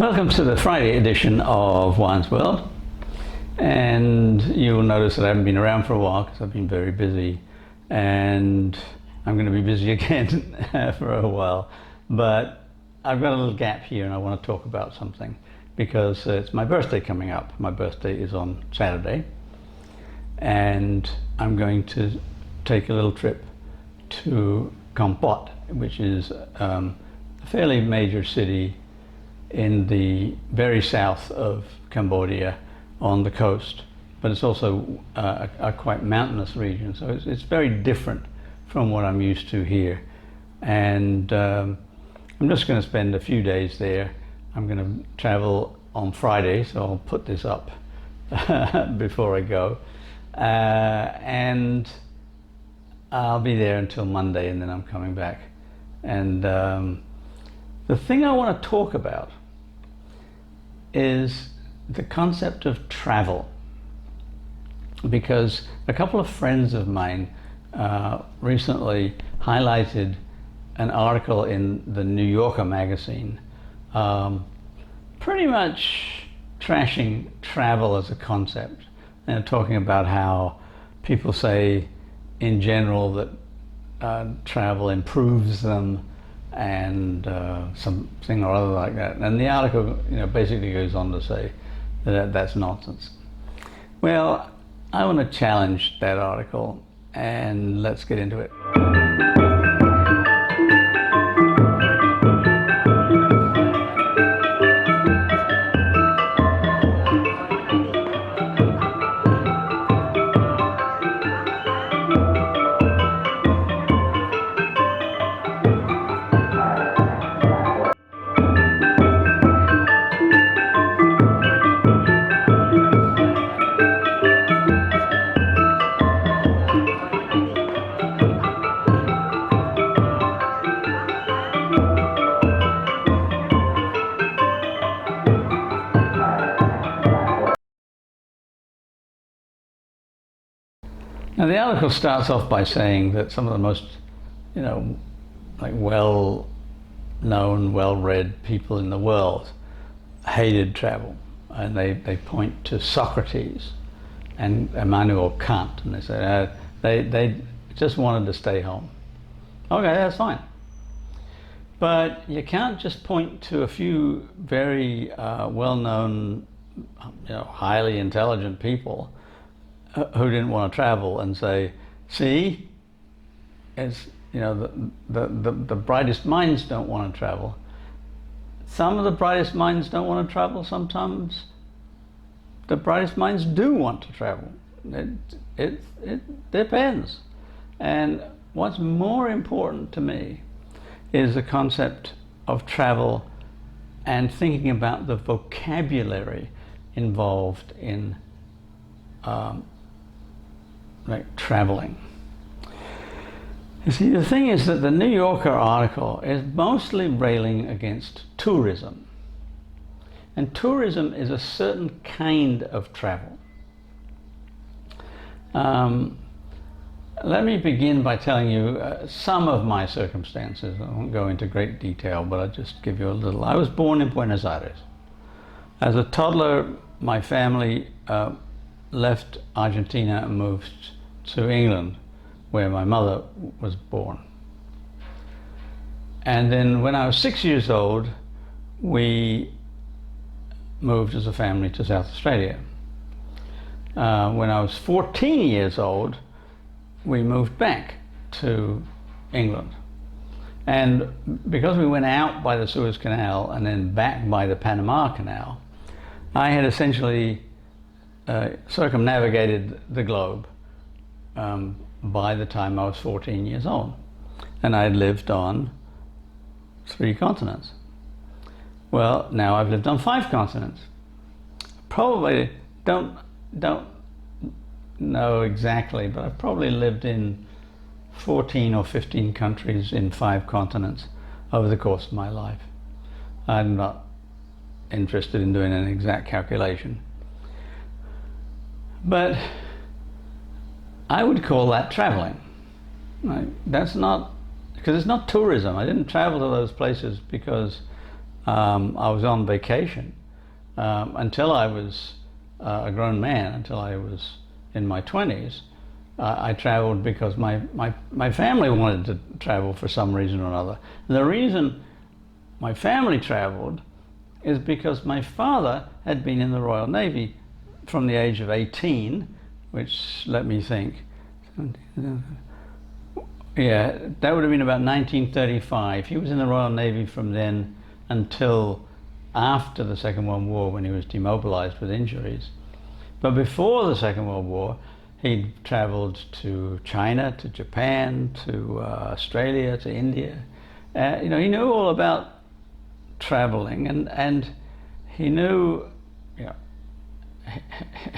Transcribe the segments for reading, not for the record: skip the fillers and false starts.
Welcome to the Friday edition of Wine's World, and you'll notice that I haven't been around for a while because I've been very busy, and I'm going to be busy again for a while, but I've got a little gap here and I want to talk about something because it's my birthday coming up. My birthday is on Saturday, and I'm going to take a little trip to Kampot, which is a fairly major city in the very south of Cambodia on the coast, but it's also a quite mountainous region, so it's very different from what I'm used to here. And I'm just going to spend a few days there. I'm going to travel on Friday, so I'll put this up before I go, and I'll be there until Monday, and then I'm coming back. And the thing I want to talk about is the concept of travel, because a couple of friends of mine recently highlighted an article in the New Yorker magazine, pretty much trashing travel as a concept, and talking about how people say in general that travel improves them, and something or other like that. And the article, basically goes on to say that that's nonsense. Well, I want to challenge that article, and let's get into it. Now, the article starts off by saying that some of the most, well-known, well-read people in the world hated travel, and they point to Socrates and Immanuel Kant, and they say they just wanted to stay home. Okay, that's fine, but you can't just point to a few very well-known, highly intelligent people who didn't want to travel and say, see, it's, the brightest minds don't want to travel. Some of the brightest minds don't want to travel. Sometimes the brightest minds do want to travel. It depends. And what's more important to me is the concept of travel and thinking about the vocabulary involved in traveling. You see, the thing is that the New Yorker article is mostly railing against tourism. And tourism is a certain kind of travel. Let me begin by telling you some of my circumstances. I won't go into great detail, but I'll just give you a little. I was born in Buenos Aires. As a toddler, my family left Argentina and moved to England, where my mother was born. And then when I was 6 years old, we moved as a family to South Australia. When I was 14 years old, we moved back to England. And because we went out by the Suez Canal and then back by the Panama Canal, I had essentially circumnavigated the globe by the time I was 14 years old, and I had lived on 3 continents. Well, now I've lived on 5 continents. Probably don't know exactly, but I've probably lived in 14 or 15 countries in 5 continents over the course of my life. I'm not interested in doing an exact calculation, but I would call that traveling. Right? That's not, because it's not tourism. I didn't travel to those places because I was on vacation until I was a grown man, until I was in my 20s. I traveled because my family wanted to travel for some reason or another. And the reason my family traveled is because my father had been in the Royal Navy from the age of 18, which, let me think, yeah, that would have been about 1935. He was in the Royal Navy from then until after the Second World War, when he was demobilized with injuries. But before the Second World War, he traveled to China, to Japan, to Australia, to India. You know, he knew all about traveling, and he knew, you know,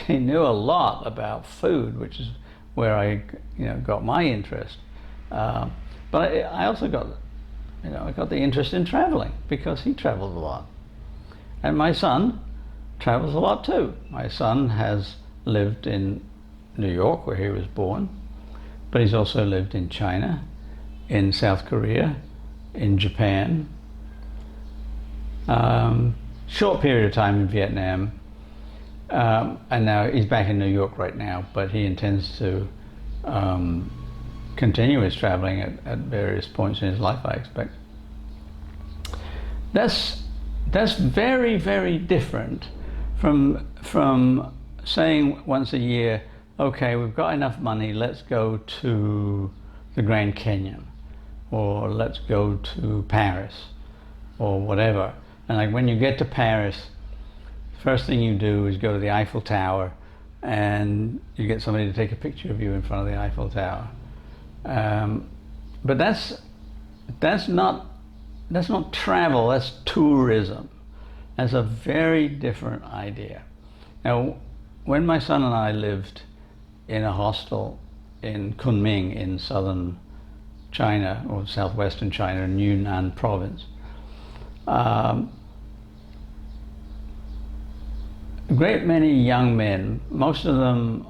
he knew a lot about food, which is where I, you know, got my interest. But I also got, you know, I got the interest in traveling because he traveled a lot, and my son travels a lot too. My son has lived in New York, where he was born, but he's also lived in China, in South Korea, in Japan, short period of time in Vietnam, and now he's back in New York right now, but he intends to continue his traveling at various points in his life, I expect. That's very, very different from saying once a year, okay, we've got enough money, let's go to the Grand Canyon, or let's go to Paris, or whatever. And like when you get to Paris, first thing you do is go to the Eiffel Tower, and you get somebody to take a picture of you in front of the Eiffel Tower. But that's not travel, that's tourism. That's a very different idea. Now, when my son and I lived in a hostel in Kunming in southern China, or southwestern China, in Yunnan province, a great many young men, most of them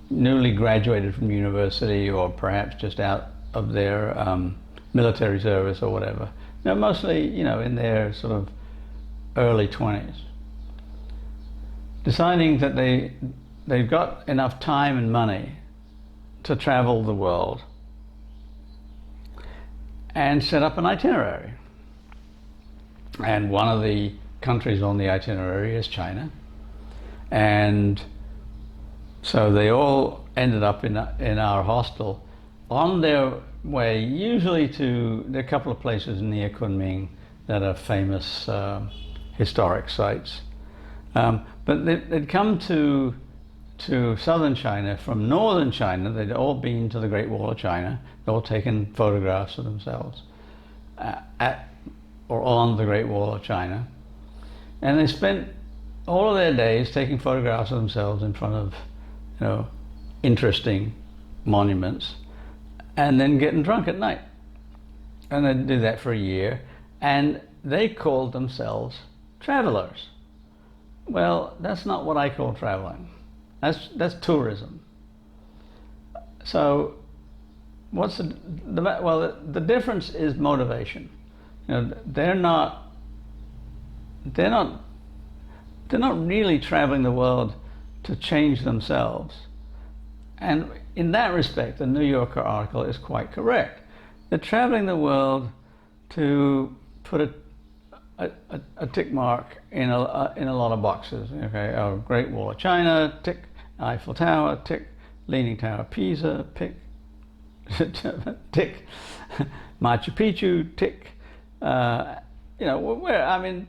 newly graduated from university, or perhaps just out of their military service or whatever. They're mostly, you know, in their sort of early 20s, deciding that they've got enough time and money to travel the world and set up an itinerary. And one of the countries on the itinerary is China. And so they all ended up in our hostel on their way, usually to, there are a couple of places near Kunming that are famous historic sites. But they'd come to southern China from northern China. They'd all been to the Great Wall of China. They'd all taken photographs of themselves at or on the Great Wall of China. And they spent all of their days taking photographs of themselves in front of, you know, interesting monuments, and then getting drunk at night. And they'd do that for a year, and they called themselves travelers. Well, that's not what I call traveling. That's tourism. So what's the difference is motivation. You know, they're not really traveling the world to change themselves. And in that respect, the New Yorker article is quite correct. They're traveling the world to put a tick mark in a lot of boxes. Okay, oh, Great Wall of China, tick. Eiffel Tower, tick. Leaning Tower of Pisa, tick. Tick. Machu Picchu, tick. You know, where, I mean,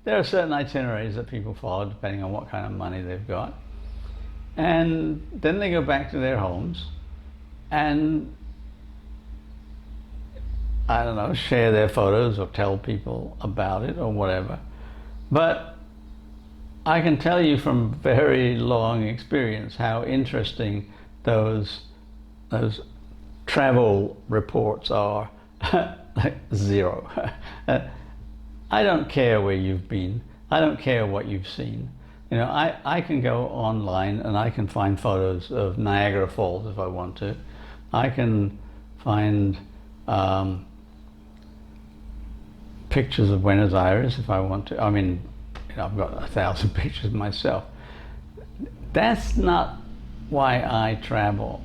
there are certain itineraries that people follow depending on what kind of money they've got. And then they go back to their homes and, I don't know, share their photos or tell people about it or whatever. But I can tell you from very long experience how interesting those travel reports are. Like zero. I don't care where you've been. I don't care what you've seen. You know, I can go online and I can find photos of Niagara Falls if I want to. I can find pictures of Buenos Aires if I want to. I mean, I've got 1,000 pictures myself. That's not why I travel.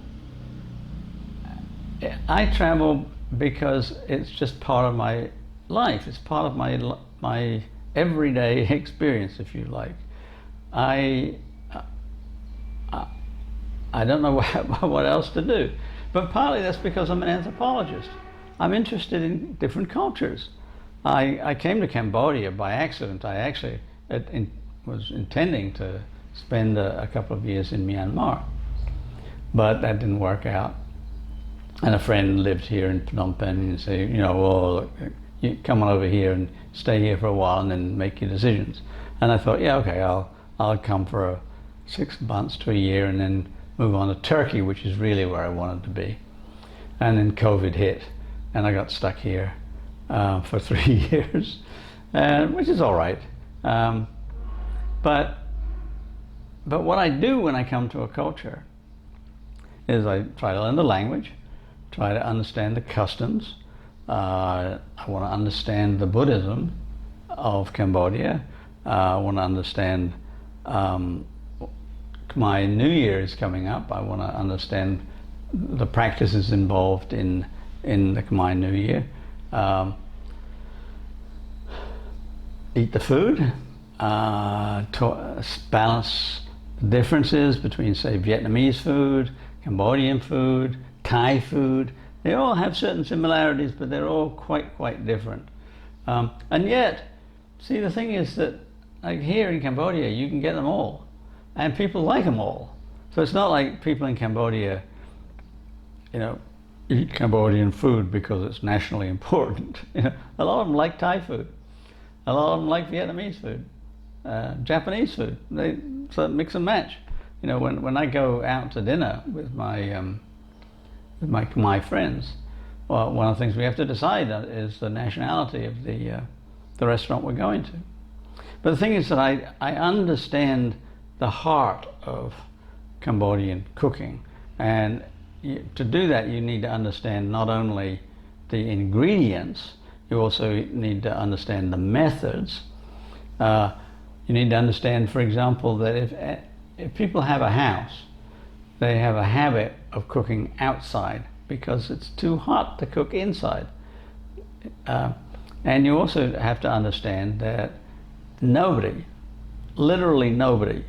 I travel because it's just part of my life. It's part of my everyday experience, if you like. I don't know what else to do. But partly that's because I'm an anthropologist. I'm interested in different cultures. I came to Cambodia by accident. I actually was intending to spend a couple of years in Myanmar, but that didn't work out. And a friend lived here in Phnom Penh and said, well, look, you come on over here and stay here for a while and then make your decisions. And I thought, yeah, okay, I'll come for 6 months to a year and then move on to Turkey, which is really where I wanted to be. And then COVID hit, and I got stuck here for 3 years, which is all right. But what I do when I come to a culture is I try to learn the language, try to understand the customs. I want to understand the Buddhism of Cambodia. I want to understand my New Year is coming up. I want to understand the practices involved in the Khmer New Year. Eat the food, balance the differences between, say, Vietnamese food, Cambodian food, Thai food. They all have certain similarities, but they're all quite different. And yet, see, the thing is that, like here in Cambodia, you can get them all, and people like them all. So it's not like people in Cambodia, eat Cambodian food because it's nationally important. A lot of them like Thai food. A lot of them like Vietnamese food, Japanese food. They sort of mix and match. When I go out to dinner with my friends, well, one of the things we have to decide is the nationality of the restaurant we're going to. But the thing is that I understand the heart of Cambodian cooking, and to do that you need to understand not only the ingredients, you also need to understand the methods. You need to understand, for example, that if people have a house, they have a habit of cooking outside because it's too hot to cook inside. And you also have to understand that nobody, literally nobody,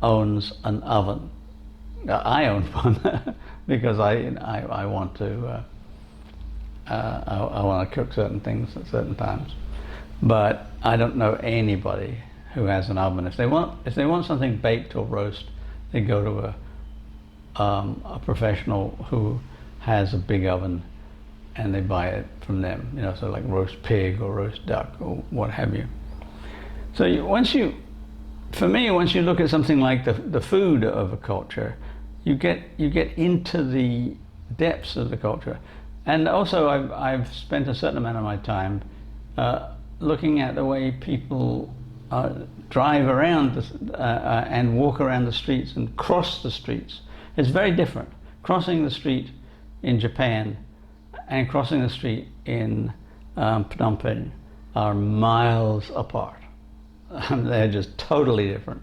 owns an oven. I own one because I want to I want to cook certain things at certain times, but I don't know anybody who has an oven. If they want something baked or roast, they go to a professional who has a big oven, and they buy it from them. So like roast pig or roast duck or what have you. So once you look at something like the food of a culture, you get into the depths of the culture. And also I've spent a certain amount of my time looking at the way people drive around and walk around the streets and cross the streets. It's very different. Crossing the street in Japan and crossing the street in Phnom Penh are miles apart. They're just totally different,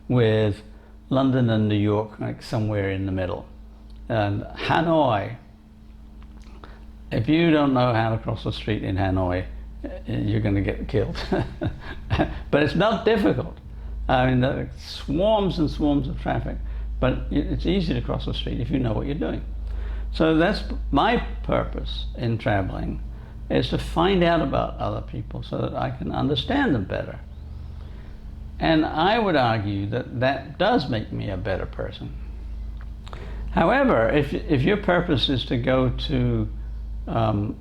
with London and New York like somewhere in the middle. And Hanoi, if you don't know how to cross the street in Hanoi, you're going to get killed. But it's not difficult. I mean, there are swarms and swarms of traffic, but it's easy to cross the street if you know what you're doing. So that's my purpose in traveling, is to find out about other people so that I can understand them better. And I would argue that does make me a better person. However, if your purpose is to go to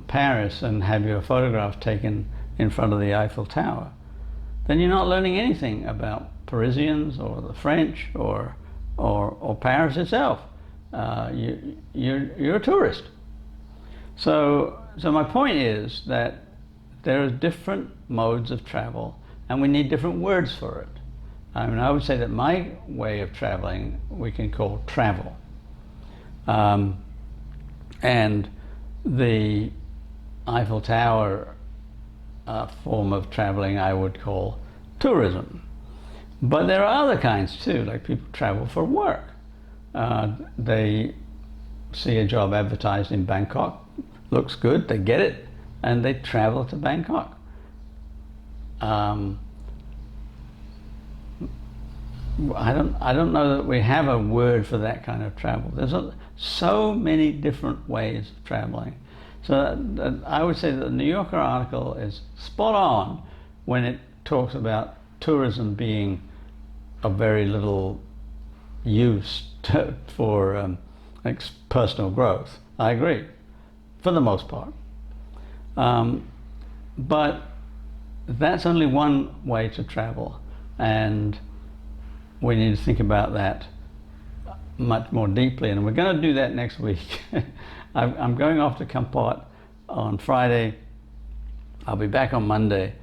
Paris and have your photograph taken in front of the Eiffel Tower, then you're not learning anything about Parisians or the French or Paris itself. You're a tourist. So my point is that there are different modes of travel, and we need different words for it. I mean, I would say that my way of traveling we can call travel. And the Eiffel Tower form of traveling I would call tourism. But there are other kinds too, like people travel for work. They see a job advertised in Bangkok, looks good, they get it, and they travel to Bangkok. I don't know that we have a word for that kind of travel. There's so many different ways of traveling. So I would say that the New Yorker article is spot on when it talks about tourism being of very little use for personal growth. I agree, for the most part. But that's only one way to travel, and we need to think about that much more deeply, and we're going to do that next week. I'm going off to Kampot on Friday. I'll be back on Monday,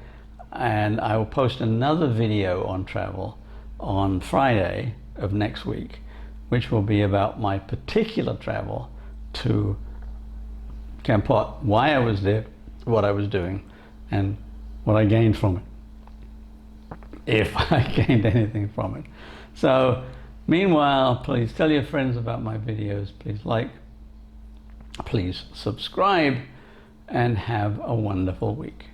and I will post another video on travel on Friday of next week, which will be about my particular travel to Kampot, why I was there, what I was doing, and what I gained from it, if I gained anything from it. So meanwhile, please tell your friends about my videos, please like, please subscribe, and have a wonderful week.